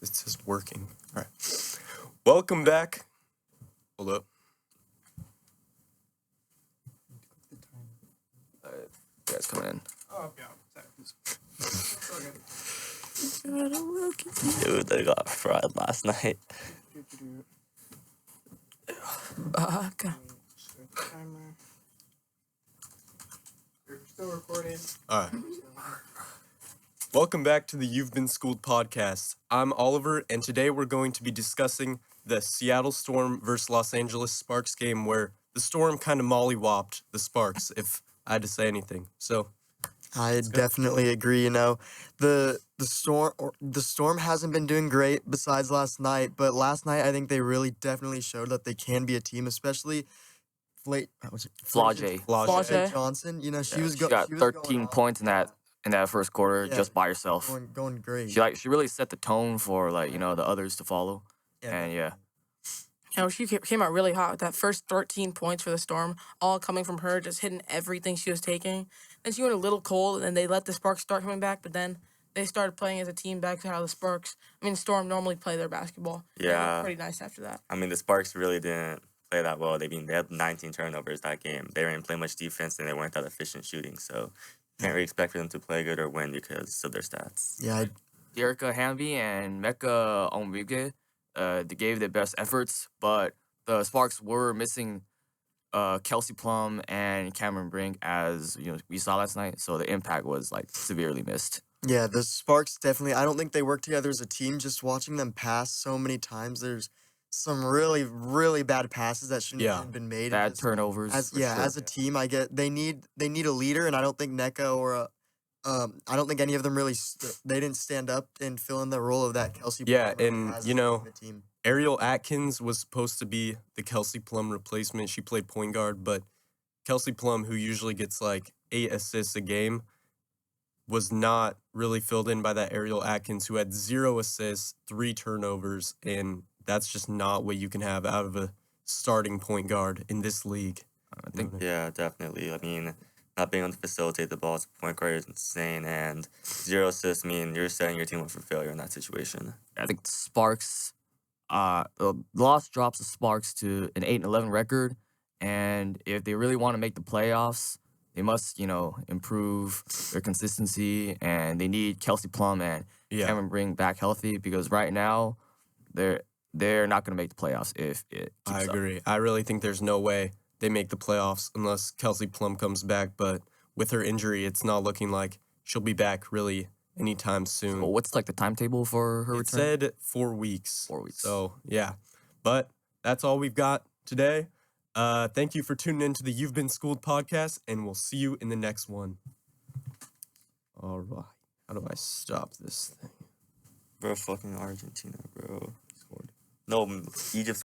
It's just working. All right. Welcome back. Hold up. You guys coming in. Oh, yeah. Dude, they got fried last night. Okay. Timer. You're still recording. All right. Welcome back to the You've Been Schooled podcast. I'm Oliver, and today we're going to be discussing the Seattle Storm versus Los Angeles Sparks game where the Storm kind of mollywopped the Sparks, if I had to say anything. So, I definitely agree. You know, the storm hasn't been doing great besides last night, but last night I think they really definitely showed that they can be a team, especially Flage. Flage. Johnson. You know, she Yeah, was she got 13 points in that first quarter just by herself. going great. She really set the tone for the others to follow. And You know, she came out really hot with that first 13 points for the Storm, all coming from her, just hitting everything she was taking. Then she went a little cold, and they let the Sparks start coming back, but then they started playing as a team back to how the Storm normally play their basketball. They looked pretty nice after that. I mean, the Sparks really didn't play that well. They had 19 turnovers that game. They didn't play much defense, and they weren't that efficient shooting, so can't really expect for them to play good or win because of their stats. Yeah, Erica Hamby and Mecca Onwige, they gave their best efforts, but the Sparks were missing Kelsey Plum and Cameron Brink, as we saw last night. So the impact was severely missed. yeah, the Sparks definitely. I don't think they work together as a team. Just watching them pass so many times, there's some really, really bad passes that shouldn't have been made. Bad turnovers. As a team, I get they need a leader, and I don't think NECA or I don't think any of them really they didn't stand up and fill in the role of that Kelsey. Yeah, Plum and the team. Ariel Atkins was supposed to be the Kelsey Plum replacement. She played point guard, but Kelsey Plum, who usually gets 8 assists a game, was not really filled in by that Ariel Atkins, who had 0 assists, 3 turnovers, and that's just not what you can have out of a starting point guard in this league. I think. Yeah, definitely. I mean, not being able to facilitate the ball as a point guard is insane, and 0 assists mean you're setting your team up for failure in that situation. I think Sparks, the loss drops the Sparks to an 8-11 record, and if they really want to make the playoffs, they must, improve their consistency, and they need Kelsey Plum and Cameron Brink back healthy, because right now they're not going to make the playoffs if it keeps I agree. I really think there's no way they make the playoffs unless Kelsey Plum comes back, but with her injury, it's not looking like she'll be back really anytime soon. So what's the timetable for her return? It said 4 weeks. 4 weeks. So, yeah. But that's all we've got today. Thank you for tuning in to the You've Been Schooled podcast, and we'll see you in the next one. All right. How do I stop this thing? Bro, fucking Argentina, bro. No, Egypt